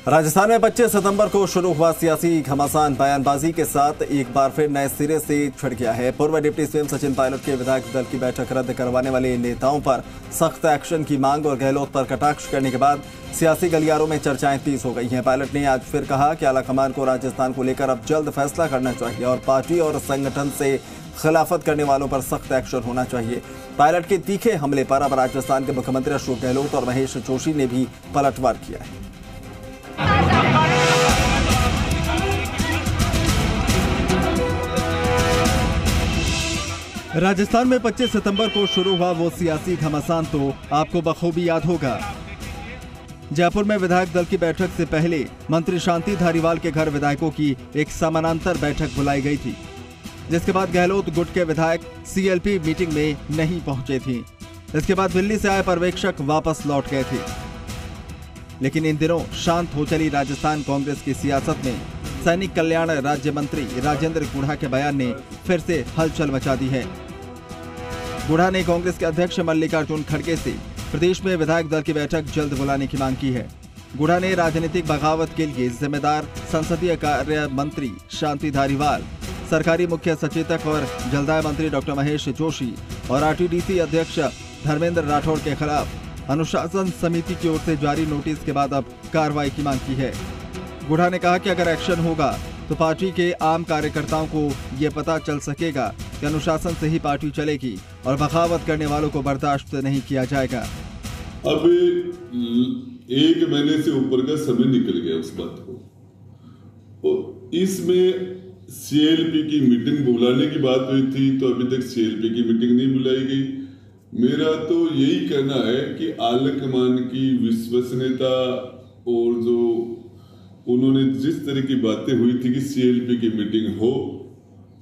राजस्थान में 25 सितंबर को शुरू हुआ सियासी घमासान बयानबाजी के साथ एक बार फिर नए सिरे से छिड़ गया है। पूर्व डिप्टी सीएम सचिन पायलट के विधायक दल की बैठक रद्द करवाने वाले नेताओं पर सख्त एक्शन की मांग और गहलोत पर कटाक्ष करने के बाद सियासी गलियारों में चर्चाएं तेज हो गई हैं। पायलट ने आज फिर कहा कि आलाकमान को राजस्थान को लेकर अब जल्द फैसला करना चाहिए और पार्टी और संगठन से खिलाफत करने वालों पर सख्त एक्शन होना चाहिए। पायलट के तीखे हमले पर अब राजस्थान के मुख्यमंत्री अशोक गहलोत और महेश जोशी ने भी पलटवार किया है। राजस्थान में 25 सितंबर को शुरू हुआ वो सियासी घमासान तो आपको बखूबी याद होगा। जयपुर में विधायक दल की बैठक से पहले मंत्री शांति धारीवाल के घर विधायकों की एक समानांतर बैठक बुलाई गई थी, जिसके बाद गहलोत गुट के विधायक सीएलपी मीटिंग में नहीं पहुंचे थे। इसके बाद दिल्ली से आए पर्यवेक्षक वापस लौट गए थे। लेकिन इन दिनों शांत हो चली राजस्थान कांग्रेस की सियासत में सैनिक कल्याण राज्य मंत्री राजेंद्र गुढ़ा के बयान ने फिर से हलचल मचा दी है। गुढ़ा ने कांग्रेस के अध्यक्ष मल्लिकार्जुन खड़गे से प्रदेश में विधायक दल की बैठक जल्द बुलाने की मांग की है। गुढ़ा ने राजनीतिक बगावत के लिए जिम्मेदार संसदीय कार्य मंत्री शांति धारीवाल, सरकारी मुख्य सचेतक और जलदाय मंत्री डॉक्टर महेश जोशी और आरटीडीसी अध्यक्ष धर्मेंद्र राठौड़ के खिलाफ अनुशासन समिति की ओर से जारी नोटिस के बाद अब कार्रवाई की मांग की है। गुढ़ा ने कहा कि अगर एक्शन होगा तो पार्टी के आम कार्यकर्ताओं को ये पता चल सकेगा कि अनुशासन से ही पार्टी चलेगी और बगावत करने वालों को बर्दाश्त नहीं किया जाएगा। अब 1 महीने से ऊपर का समय निकल गया उस बात को, और इसमें सीएलपी की मीटिंग बुलाने की बात हुई थी तो अभी तक सीएलपी की मीटिंग नहीं बुलाई गई। मेरा तो यही कहना है कि आलाकमान की विश्वसनीयता और जो उन्होंने जिस तरह की बातें हुई थी कि सीएलपी की मीटिंग हो,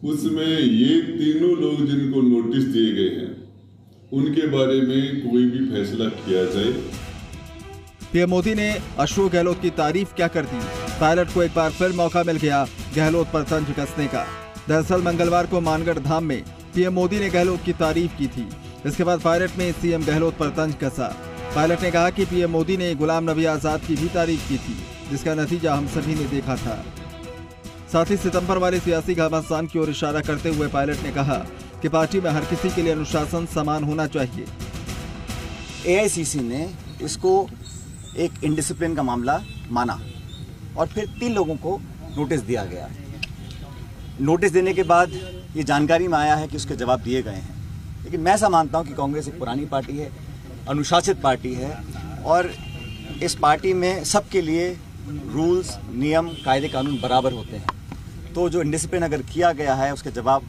उसमें ये तीनों लोग जिनको नोटिस दिए गए हैं उनके बारे में कोई भी फैसला किया जाए। पीएम मोदी ने अशोक गहलोत की तारीफ क्या कर दी। पायलट को एक बार फिर मौका मिल गया गहलोत पर तंज कसने का। दरअसल मंगलवार को मानगढ़ धाम में पीएम मोदी ने गहलोत की तारीफ की थी। इसके बाद पायलट ने सीएम गहलोत पर तंज कसा। पायलट ने कहा कि पीएम मोदी ने गुलाम नबी आजाद की भी तारीफ की थी, जिसका नतीजा हम सभी ने देखा था। साथ ही सितंबर वाले सियासी घमासान की ओर इशारा करते हुए पायलट ने कहा कि पार्टी में हर किसी के लिए अनुशासन समान होना चाहिए। एआईसीसी ने इसको एक इनडिसिप्लिन का मामला माना और फिर 3 लोगों को नोटिस दिया गया। नोटिस देने के बाद ये जानकारी में आया है कि उसके जवाब दिए गए हैं। लेकिन मैं ऐसा मानता हूं कि कांग्रेस एक पुरानी पार्टी है, अनुशासित पार्टी है और इस पार्टी में सबके लिए रूल्स, नियम, कायदे कानून बराबर होते हैं। तो जो इनडिसिप्लिन अगर किया गया है, उसके जवाब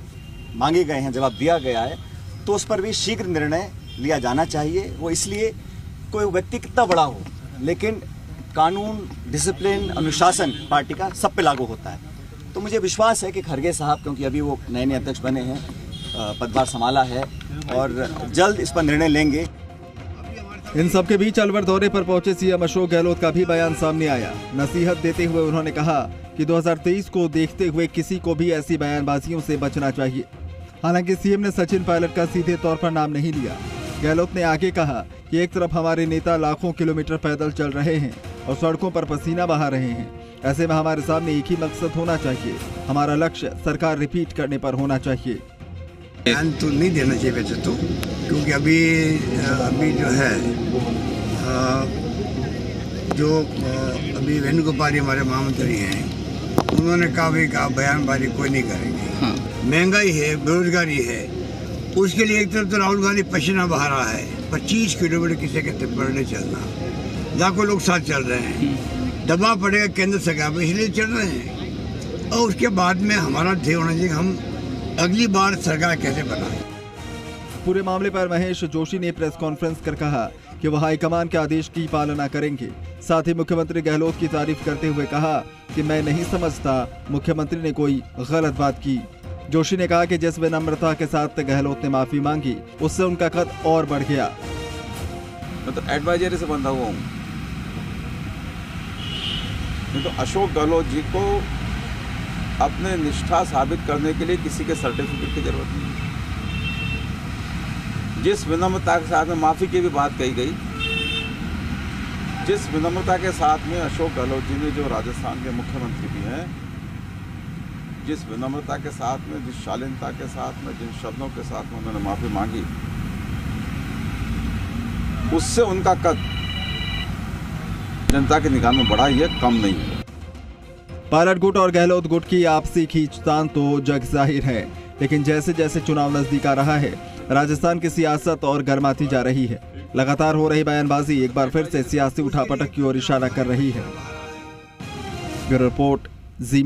मांगे गए हैं, जवाब दिया गया है, तो उस पर भी शीघ्र निर्णय लिया जाना चाहिए। वो इसलिए कोई व्यक्ति कितना बड़ा हो, लेकिन कानून, डिसिप्लिन, अनुशासन पार्टी का सब पे लागू होता है। तो मुझे विश्वास है कि खड़गे साहब, क्योंकि अभी वो नए अध्यक्ष बने हैं, पदभार संभाला है और जल्द इस पर निर्णय लेंगे। इन सबके बीच अलवर दौरे पर पहुंचे सीएम अशोक गहलोत का भी बयान सामने आया। नसीहत देते हुए उन्होंने कहा कि 2023 को देखते हुए किसी को भी ऐसी बयानबाजियों से बचना चाहिए। हालांकि सीएम ने सचिन पायलट का सीधे तौर पर नाम नहीं लिया। गहलोत ने आगे कहा कि एक तरफ हमारे नेता लाखों किलोमीटर पैदल चल रहे हैं और सड़कों पर पसीना बहा रहे हैं। ऐसे में हमारे सामने एक ही मकसद होना चाहिए, हमारा लक्ष्य सरकार रिपीट करने पर होना चाहिए। बयान तो नहीं देना चाहिए वैसे तो, क्योंकि अभी जो है अभी वेणुगोपाल हमारे महामंत्री हैं, उन्होंने कहा भाई बयानबाजी कोई नहीं करेंगे। महंगाई है, बेरोजगारी है, उसके लिए एक तरफ तो राहुल गांधी पसीना बहा रहा है, 25 किलोमीटर किसी के पड़ने चलना, लाखों लोग साथ चल रहे हैं, दबाव पड़ेगा केंद्र सरकार पर, इसलिए चल रहे हैं। और उसके बाद में हमारा ध्येय होना चाहिए हम अगली बार सरकार कैसे बनाए। पूरे मामले पर महेश जोशी ने प्रेस कॉन्फ्रेंस कर कहा कि वह हाईकमान के आदेश की पालना करेंगे। साथ ही मुख्यमंत्री गहलोत की तारीफ करते हुए कहा कि मैं नहीं समझता मुख्यमंत्री ने कोई गलत बात की। जोशी ने कहा कि जिस विनम्रता के साथ गहलोत ने माफी मांगी, उससे उनका कद और बढ़ गया। मैं तो एडवाइजरी से बंधा हुआ हूँ, नहीं तो अशोक गहलोत जी को अपने निष्ठा साबित करने के लिए किसी के सर्टिफिकेट की जरूरत नहीं है। जिस विनम्रता के साथ में माफी की भी बात कही गई, जिस विनम्रता के साथ में अशोक गहलोत जी ने, जो राजस्थान के मुख्यमंत्री भी हैं, जिस विनम्रता के साथ में, जिस शालीनता के साथ में, जिन शब्दों के साथ में उन्होंने माफी मांगी, उससे उनका कद जनता की निगाह में बढ़ा ही है, कम नहीं है। पायलट गुट और गहलोत गुट की आपसी खींचतान तो जग जाहिर है, लेकिन जैसे जैसे चुनाव नजदीक आ रहा है, राजस्थान की सियासत और गर्माती जा रही है। लगातार हो रही बयानबाजी एक बार फिर से सियासी उठापटक की ओर इशारा कर रही है। ब्यूरो रिपोर्ट, जी।